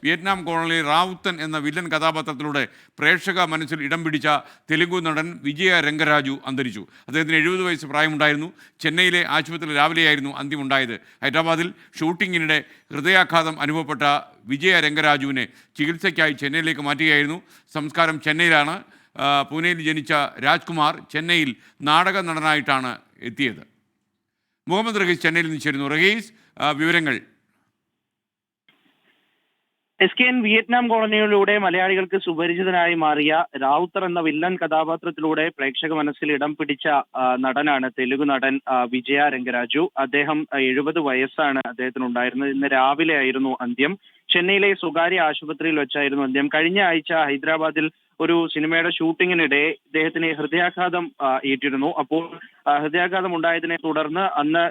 Vietnam കോളനിയിൽ റാവുത്തൻ എന്ന villain കഥാപാത്രത്തിലൂടെ പ്രേക്ഷക മനസ്സിൽ ഇടം പിടിച്ച തെലുങ്ക് നടൻ വിജയ രംഗരാജു അന്തരിച്ചു. അദ്ദേഹത്തിന് 70 വയസ്സ് പ്രായമുണ്ടായിരുന്നു. ചെന്നൈയിലെ ആശുപത്രിയിൽ രാവിലെയായിരുന്നു അന്ത്യമുണ്ടായത്. ഹൈദരാബാദിൽ ഷൂട്ടിങ്ങിനിടെ ഹൃദയാഘാതം അനുഭവപ്പെട്ട വിജയ രംഗരാജുവിനെ ചികിത്സയ്ക്കായി ചെന്നൈയിലേക്ക് മാറ്റുകയായിരുന്നു. സംസ്കാരം ചെന്നൈയിലാണ്. പൂനെയിൽ ജനിച്ച രാജ്കുമാർ ചെന്നൈയിൽ നാടക നടനായിട്ടാണ് എത്തിയത്. മുഹമ്മദ് റഹീസ് ചെന്നൈയിൽ നിന്ന് ചേരുന്നു. റഹീസ്, വിവരങ്ങൾ. SKN വിയറ്റ്നാം കോളനിയിലൂടെ മലയാളികൾക്ക് സുപരിചിതനായി മാറിയ റാവുത്തർ എന്ന വില്ലൻ കഥാപാത്രത്തിലൂടെ പ്രേക്ഷക മനസ്സിൽ ഇടം പിടിച്ച നടനാണ് തെലുങ്ക് നടൻ വിജയ രംഗരാജു. അദ്ദേഹം 70 വയസ്സാണ് അദ്ദേഹത്തിന് ഉണ്ടായിരുന്നത്. ഇന്ന് രാവിലെ ആയിരുന്നു അന്ത്യം. ചെന്നൈയിലെ സ്വകാര്യ ആശുപത്രിയിൽ വെച്ചായിരുന്നു അന്ത്യം. കഴിഞ്ഞ ആഴ്ച ഹൈദരാബാദിൽ ഒരു സിനിമയുടെ ഷൂട്ടിങ്ങിനിടെ ഇദ്ദേഹത്തിന് ഹൃദയാഘാതം ഏറ്റിരുന്നു. അപ്പോൾ ഹൃദയാഘാതം ഉണ്ടായതിനെ തുടർന്ന് അന്ന്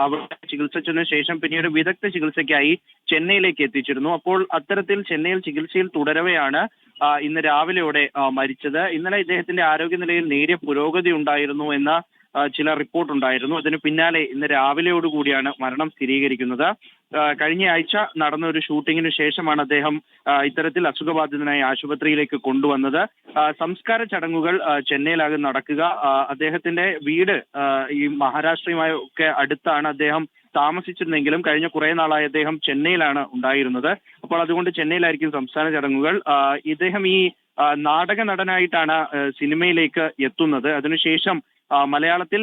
അവിടെ ചികിത്സിച്ചതിനു ശേഷം പിന്നീട് വിദഗ്ധ ചികിത്സയ്ക്കായി ചെന്നൈയിലേക്ക് എത്തിച്ചിരുന്നു. അപ്പോൾ അത്തരത്തിൽ ചെന്നൈയിൽ ചികിത്സയിൽ തുടരവെയാണ് ഇന്ന് രാവിലെയോടെ മരിച്ചത്. ഇന്നലെ ഇദ്ദേഹത്തിന്റെ ആരോഗ്യനിലയിൽ നേരിയ പുരോഗതി ഉണ്ടായിരുന്നു എന്ന ചില റിപ്പോർട്ട് ഉണ്ടായിരുന്നു. അതിന് പിന്നാലെ ഇന്ന് രാവിലെയോടുകൂടിയാണ് മരണം സ്ഥിരീകരിക്കുന്നത്. കഴിഞ്ഞ ആഴ്ച നടന്ന ഒരു ഷൂട്ടിങ്ങിന് ശേഷമാണ് അദ്ദേഹം ഇത്തരത്തിൽ അസുഖബാധിതനായി ആശുപത്രിയിലേക്ക് കൊണ്ടുവന്നത്. സംസ്കാര ചടങ്ങുകൾ ചെന്നൈയിലാകും നടക്കുക. അദ്ദേഹത്തിന്റെ വീട് ഈ മഹാരാഷ്ട്രയുമായി ഒക്കെ അടുത്താണ് അദ്ദേഹം താമസിച്ചിരുന്നെങ്കിലും കഴിഞ്ഞ കുറെ നാളായി അദ്ദേഹം ചെന്നൈയിലാണ് ഉണ്ടായിരുന്നത്. അപ്പോൾ അതുകൊണ്ട് ചെന്നൈയിലായിരിക്കും സംസ്ഥാന ചടങ്ങുകൾ. ഇദ്ദേഹം ഈ നാടക നടനായിട്ടാണ് സിനിമയിലേക്ക് എത്തുന്നത്. അതിനുശേഷം മലയാളത്തിൽ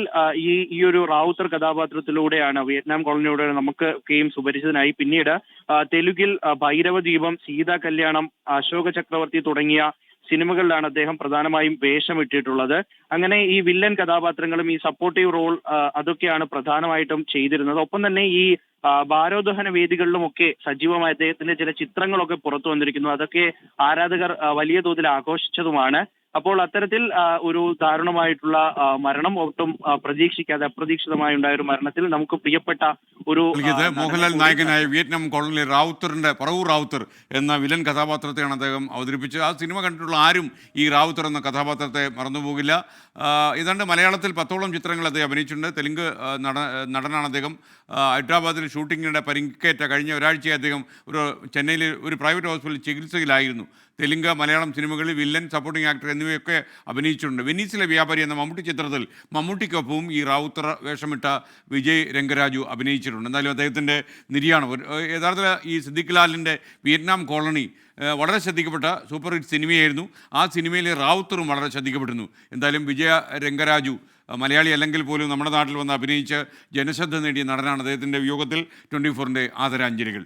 ഈ ഒരു റാവുത്തർ കഥാപാത്രത്തിലൂടെയാണ് വിയറ്റ്നാം കോളനിയിലൂടെ നമുക്കൊക്കെയും സുപരിചിതനായി. പിന്നീട് തെലുങ്കിൽ ഭൈരവദീപം, സീതാ കല്യാണം, അശോക ചക്രവർത്തി തുടങ്ങിയ സിനിമകളിലാണ് അദ്ദേഹം പ്രധാനമായും വേഷമിട്ടിട്ടുള്ളത്. അങ്ങനെ ഈ വില്ലൻ കഥാപാത്രങ്ങളും ഈ സപ്പോർട്ടീവ് റോൾ അതൊക്കെയാണ് പ്രധാനമായിട്ടും ചെയ്തിരുന്നത്. ഒപ്പം തന്നെ ഈ ഭാരോദ്വഹന വേദികളിലുമൊക്കെ സജീവമായ അദ്ദേഹത്തിന്റെ ചില ചിത്രങ്ങളൊക്കെ പുറത്തു വന്നിരിക്കുന്നു. അതൊക്കെ ആരാധകർ വലിയ തോതിൽ ആഘോഷിച്ചതുമാണ്. അപ്പോൾ അത്തരത്തിൽ ഒരു ദാരുണമായിട്ടുള്ള മരണം ഒട്ടും പ്രതീക്ഷിക്കാതെ അപ്രതീക്ഷിതമായി ഉണ്ടായ ഒരു മരണത്തിൽ നമുക്ക് പ്രിയപ്പെട്ട ഒരു മോഹൻലാൽ നായകനായ വിയറ്റ്നാം കോളനിയിലെ റാവുത്തറിന്റെ പറവൂർ റാവുത്തർ എന്ന വില്ലൻ കഥാപാത്രത്തെയാണ് അദ്ദേഹം അവതരിപ്പിച്ചത്. ആ സിനിമ കണ്ടിട്ടുള്ള ആരും ഈ റാവുത്തർ എന്ന കഥാപാത്രത്തെ മറന്നുപോകില്ല. ഏതാണ്ട് മലയാളത്തിൽ 10ഓളം ചിത്രങ്ങൾ അദ്ദേഹം അഭിനയിച്ചിട്ടുണ്ട്. തെലുങ്ക് നടനാണ് അദ്ദേഹം. ഹൈദരാബാദിൽ ഷൂട്ടിങ്ങിനിടെ പരിക്കേറ്റ കഴിഞ്ഞ ഒരാഴ്ചയായി അദ്ദേഹം ചെന്നൈയിലെ ഒരു പ്രൈവറ്റ് ഹോസ്പിറ്റലിൽ ചികിത്സയിലായിരുന്നു. തെലുങ്ക്, മലയാളം സിനിമകളിൽ വില്ലൻ, സപ്പോർട്ടിംഗ് ആക്ടർ എന്നിവയൊക്കെ അഭിനയിച്ചിട്ടുണ്ട്. വെനീസിലെ വ്യാപാരി എന്ന മമ്മൂട്ടി ചിത്രത്തിൽ മമ്മൂട്ടിക്കൊപ്പവും ഈ റാവുത്തർ വേഷമിട്ട വിജയ് രംഗരാജു അഭിനയിച്ചിട്ടുണ്ട്. എന്തായാലും അദ്ദേഹത്തിൻ്റെ നിര്യാണം യഥാർത്ഥത്തിൽ ഈ സിദ്ദിഖ് ലാലിൻ്റെ വിയറ്റ്നാം കോളനി വളരെ ശ്രദ്ധിക്കപ്പെട്ട സൂപ്പർ ഹിറ്റ് സിനിമയായിരുന്നു. ആ സിനിമയിലെ റാവുത്തറും വളരെ ശ്രദ്ധിക്കപ്പെട്ടിരുന്നു. എന്തായാലും വിജയ രംഗരാജു മലയാളി അല്ലെങ്കിൽ പോലും നമ്മുടെ നാട്ടിൽ വന്ന് അഭിനയിച്ച് ജനശ്രദ്ധ നേടിയ നടനാണ്. അദ്ദേഹത്തിൻ്റെ വിയോഗത്തിൽ 24ൻ്റെ ആദരാഞ്ജലികൾ.